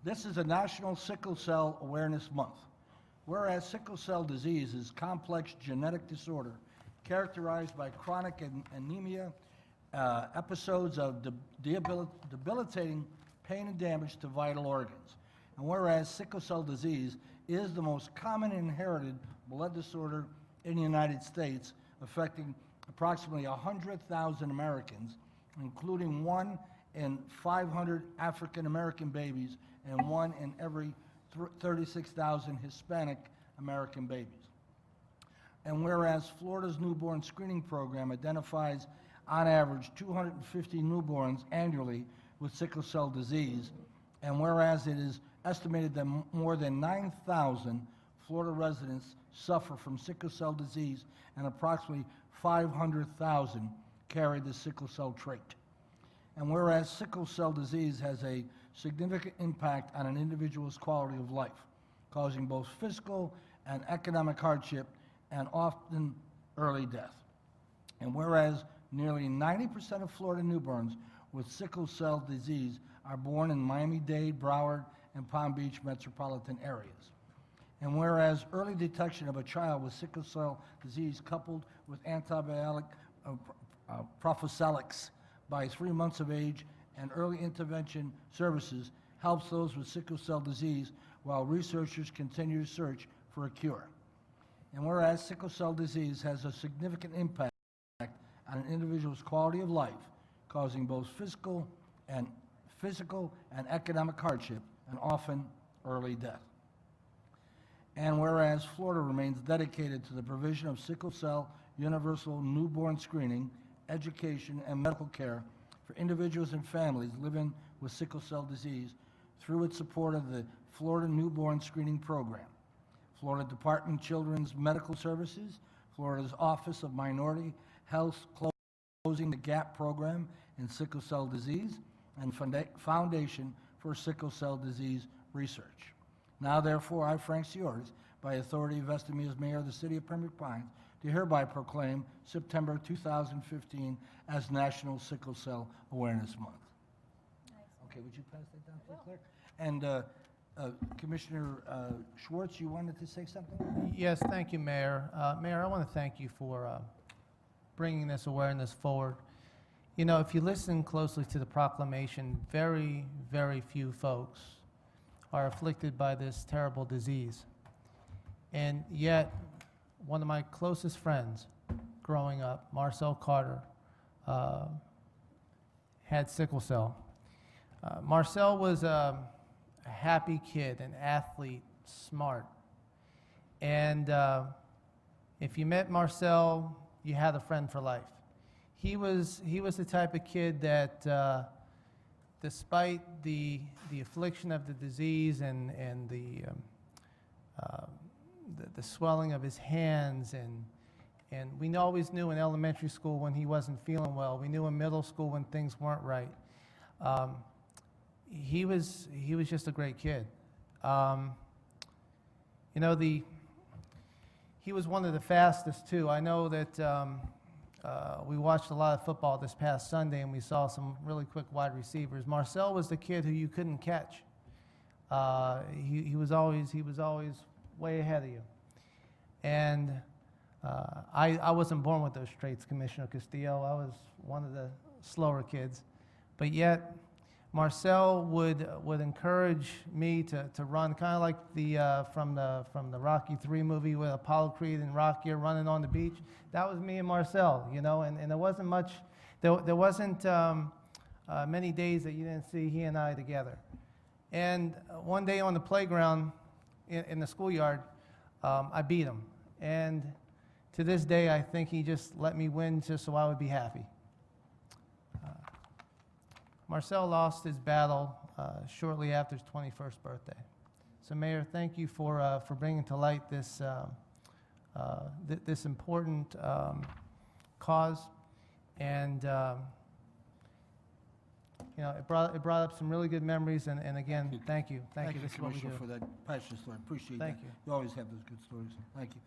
This is a National Sickle Cell Awareness Month. Whereas sickle cell disease is a complex genetic disorder characterized by chronic anemia, episodes of debilitating pain and damage to vital organs. And whereas sickle cell disease is the most common inherited blood disorder in the United States, affecting approximately 100,000 Americans, including 1 in 500 African American babies and 1 in every 36,000 Hispanic American babies. And whereas Florida's newborn screening program identifies on average 250 newborns annually with sickle cell disease, and whereas it is estimated that more than 9,000 Florida residents suffer from sickle cell disease and approximately 500,000 carry the sickle cell trait. And whereas sickle cell disease has a significant impact on an individual's quality of life, causing both physical and economic hardship and often early death. And whereas nearly 90% of Florida newborns with sickle cell disease are born in Miami-Dade, Broward, and Palm Beach metropolitan areas. And whereas early detection of a child with sickle cell disease coupled with antibiotic prophylactics by 3 months of age and early intervention services helps those with sickle cell disease while researchers continue to search for a cure. And whereas sickle cell disease has a significant impact on an individual's quality of life, causing both physical and economic hardship and often early death. And whereas Florida remains dedicated to the provision of sickle cell universal newborn screening, education, and medical care for individuals and families living with sickle cell disease through its support of the Florida Newborn Screening Program, Florida Department of Children's Medical Services, Florida's Office of Minority Health Closing the Gap Program in Sickle Cell Disease, and Foundation for Sickle Cell Disease Research. Now, therefore, I, Frank Schwartz, by authority vested me as mayor of the city of Pembroke Pines, do hereby proclaim September 2015 as National Sickle Cell Awareness Month. Nice. Okay, would you pass that down to the clerk? And Commissioner Schwartz, you wanted to say something? Yes, thank you, Mayor. Mayor, I want to thank you for bringing this awareness forward. You know, if you listen closely to the proclamation, very, very few folks are afflicted by this terrible disease. And yet, one of my closest friends growing up, Marcel Carter, had sickle cell. Marcel was a happy kid, an athlete, smart. And if you met Marcel, you had a friend for life. He was the type of kid that, despite the affliction of the disease and the swelling of his hands, and we always knew in elementary school when he wasn't feeling well. We knew in middle school when things weren't right. He was just a great kid. You know, he was one of the fastest too. I know that we watched a lot of football this past Sunday, and we saw some really quick wide receivers. Marcel was the kid who you couldn't catch. He was always way ahead of you. And I wasn't born with those traits, Commissioner Castillo. I was one of the slower kids. But yet, Marcel would encourage me to run, kind of like from the Rocky III movie with Apollo Creed and Rocky are running on the beach. That was me and Marcel, you know, and there wasn't much, there wasn't many days that you didn't see he and I together. And one day on the playground in the schoolyard, I beat him. And to this day, I think he just let me win just so I would be happy. Marcel lost his battle shortly after his 21st birthday. So, Mayor, thank you for bringing to light this this important cause, and you know, it brought up some really good memories. And again, thank you. Thank you, This is what we Commissioner, do. for that passionate story. Appreciate that. Thank you. You always have those good stories. Thank you.